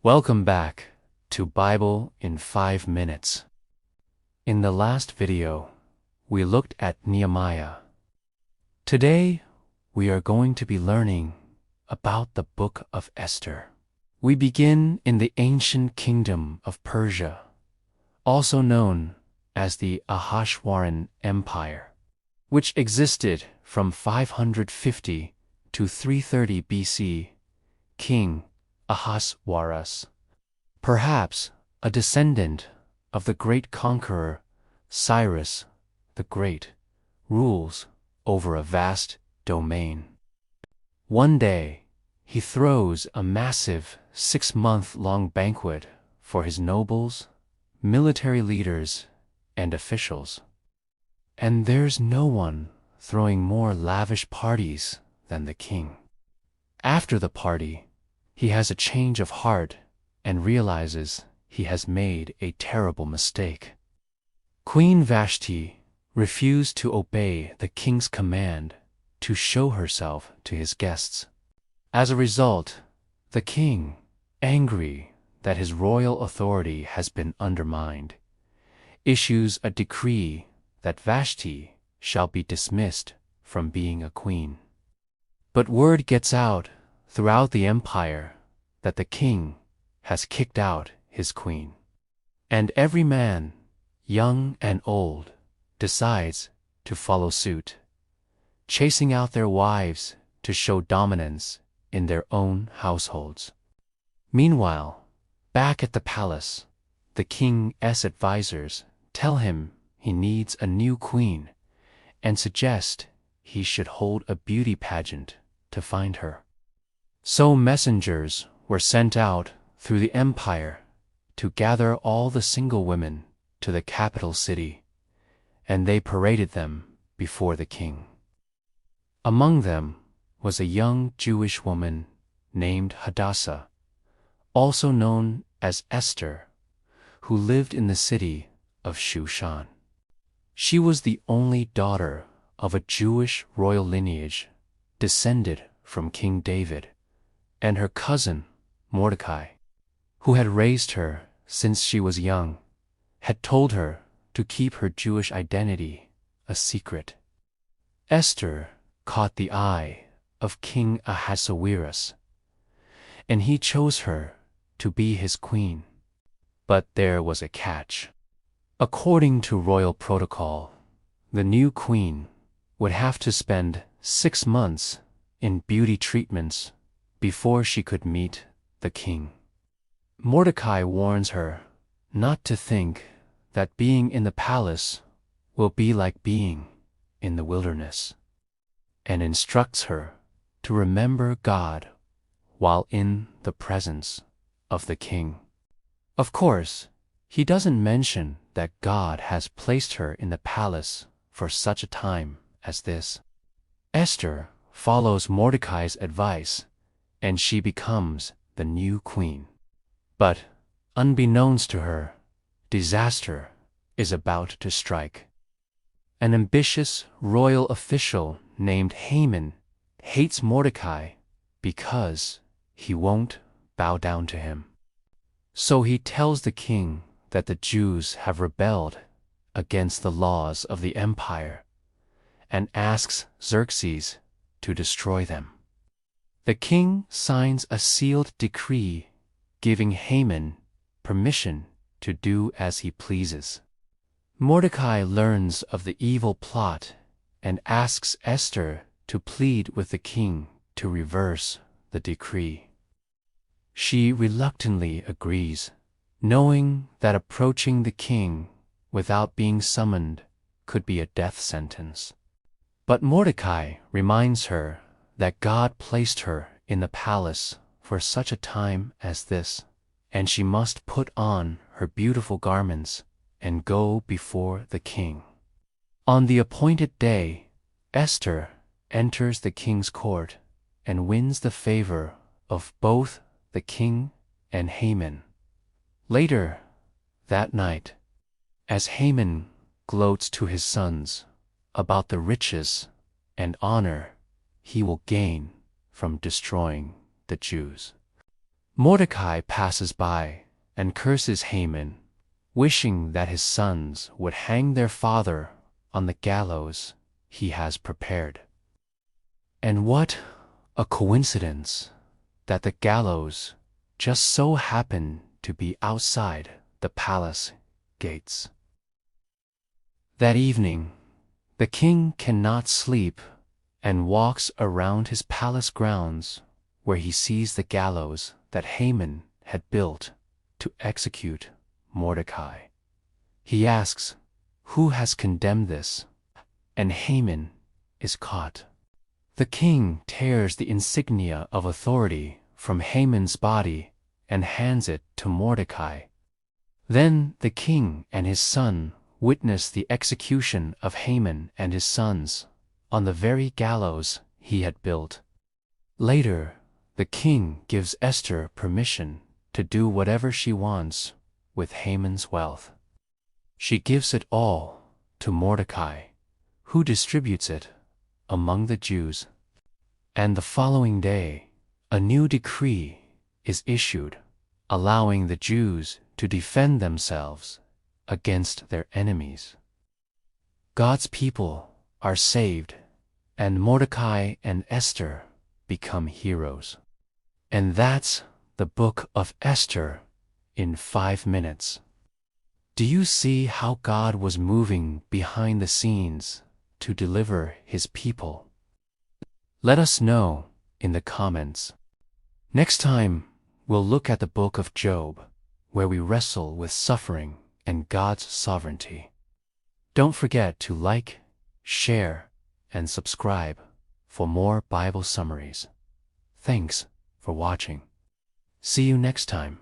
Welcome back to Bible in 5 minutes. In the last video, we looked at Nehemiah. Today, we are going to be learning about the book of Esther. We begin in the ancient kingdom of Persia, also known as the Ahasuerus Empire, which existed from 550 to 330 BC. King Ahasuerus, perhaps a descendant of the great conqueror Cyrus the Great, rules over a vast domain. One day, he throws a massive 6-month-long banquet for his nobles, military leaders, and officials. And there's no one throwing more lavish parties than the king. After the party, he has a change of heart and realizes he has made a terrible mistake. Queen Vashti refused to obey the king's command to show herself to his guests. As a result, the king, angry that his royal authority has been undermined, issues a decree that Vashti shall be dismissed from being a queen. But word gets out throughout the empire that the king has kicked out his queen. And every man, young and old, decides to follow suit, chasing out their wives to show dominance in their own households. Meanwhile, back at the palace, the king's advisors tell him he needs a new queen and suggest he should hold a beauty pageant to find her. So messengers were sent out through the empire to gather all the single women to the capital city, and they paraded them before the king. Among them was a young Jewish woman named Hadassah, also known as Esther, who lived in the city of Shushan. She was the only daughter of a Jewish royal lineage descended from King David, and her cousin, Mordecai, who had raised her since she was young, had told her to keep her Jewish identity a secret. Esther caught the eye of King Ahasuerus, and he chose her to be his queen. But there was a catch. According to royal protocol, the new queen would have to spend 6 months in beauty treatments before she could meet the king. Mordecai warns her not to think that being in the palace will be like being in the wilderness, and instructs her to remember God while in the presence of the king. Of course, he doesn't mention that God has placed her in the palace for such a time as this. Esther follows Mordecai's advice, and she becomes the new queen. But, unbeknownst to her, disaster is about to strike. An ambitious royal official named Haman hates Mordecai because he won't bow down to him. So he tells the king that the Jews have rebelled against the laws of the empire and asks Xerxes to destroy them. The king signs a sealed decree giving Haman permission to do as he pleases. Mordecai learns of the evil plot and asks Esther to plead with the king to reverse the decree. She reluctantly agrees, knowing that approaching the king without being summoned could be a death sentence. But Mordecai reminds her that God placed her in the palace for such a time as this, and she must put on her beautiful garments and go before the king. On the appointed day, Esther enters the king's court and wins the favor of both the king and Haman. Later that night, as Haman gloats to his sons about the riches and honor he will gain from destroying the Jews, Mordecai passes by and curses Haman, wishing that his sons would hang their father on the gallows he has prepared. And what a coincidence that the gallows just so happened to be outside the palace gates. That evening, the king cannot sleep and walks around his palace grounds, where he sees the gallows that Haman had built to execute Mordecai. He asks, "Who has condemned this?" And Haman is caught. The king tears the insignia of authority from Haman's body and hands it to Mordecai. Then the king and his son witness the execution of Haman and his sons on the very gallows he had built. Later, the king gives Esther permission to do whatever she wants with Haman's wealth. She gives it all to Mordecai, who distributes it among the Jews. And the following day, a new decree is issued, allowing the Jews to defend themselves against their enemies. God's people are saved, and Mordecai and Esther become heroes. And that's the book of Esther in 5 minutes. Do you see how God was moving behind the scenes to deliver his people? Let us know in the comments. Next time, we'll look at the book of Job, where we wrestle with suffering and God's sovereignty. Don't forget to like, share, and subscribe for more Bible summaries. Thanks for watching. See you next time.